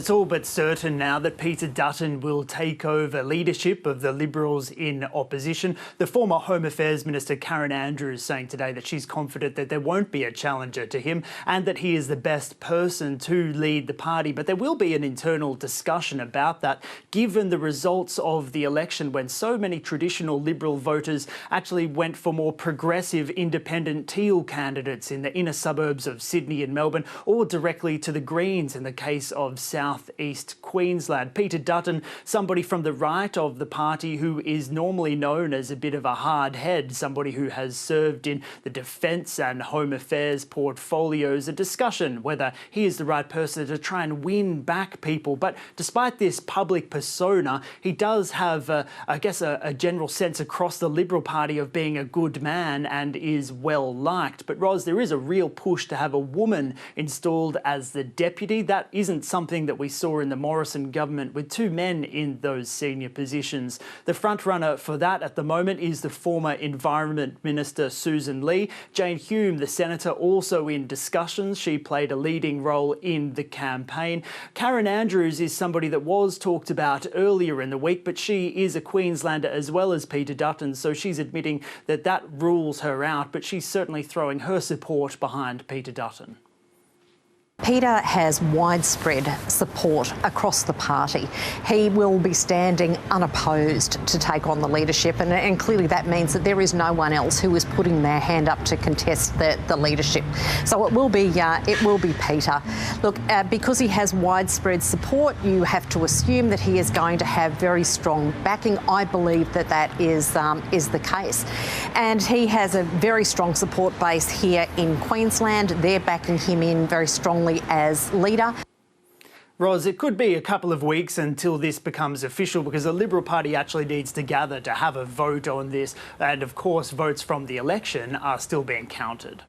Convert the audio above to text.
It's all but certain now that Peter Dutton will take over leadership of the Liberals in opposition. The former Home Affairs Minister Karen Andrews saying today that she's confident that there won't be a challenger to him and that he is the best person to lead the party. But there will be an internal discussion about that, given the results of the election when so many traditional Liberal voters actually went for more progressive independent Teal candidates in the inner suburbs of Sydney and Melbourne, or directly to the Greens in the case of South East Queensland. Peter Dutton, somebody from the right of the party who is normally known as a bit of a hard head, somebody who has served in the defence and home affairs portfolios, a discussion whether he is the right person to try and win back people. But despite this public persona, he does have, a general sense across the Liberal Party of being a good man and is well liked. But Ros, there is a real push to have a woman installed as the deputy. That isn't something that we saw in the Morrison government with two men in those senior positions. The frontrunner for that at the moment is the former Environment Minister Susan Ley. Jane Hume, the Senator, also in discussions. She played a leading role in the campaign. Karen Andrews is somebody that was talked about earlier in the week, but she is a Queenslander as well as Peter Dutton, so she's admitting that that rules her out, but she's certainly throwing her support behind Peter Dutton. Peter has widespread support across the party. He will be standing unopposed to take on the leadership, and clearly that means that there is no one else who is putting their hand up to contest the leadership. So it will be Peter. Look, because he has widespread support, you have to assume that he is going to have very strong backing. I believe that that is the case, and he has a very strong support base here in Queensland. They're backing him in very strongly as leader. Ros, it could be a couple of weeks until this becomes official because the Liberal Party actually needs to gather to have a vote on this, and of course votes from the election are still being counted.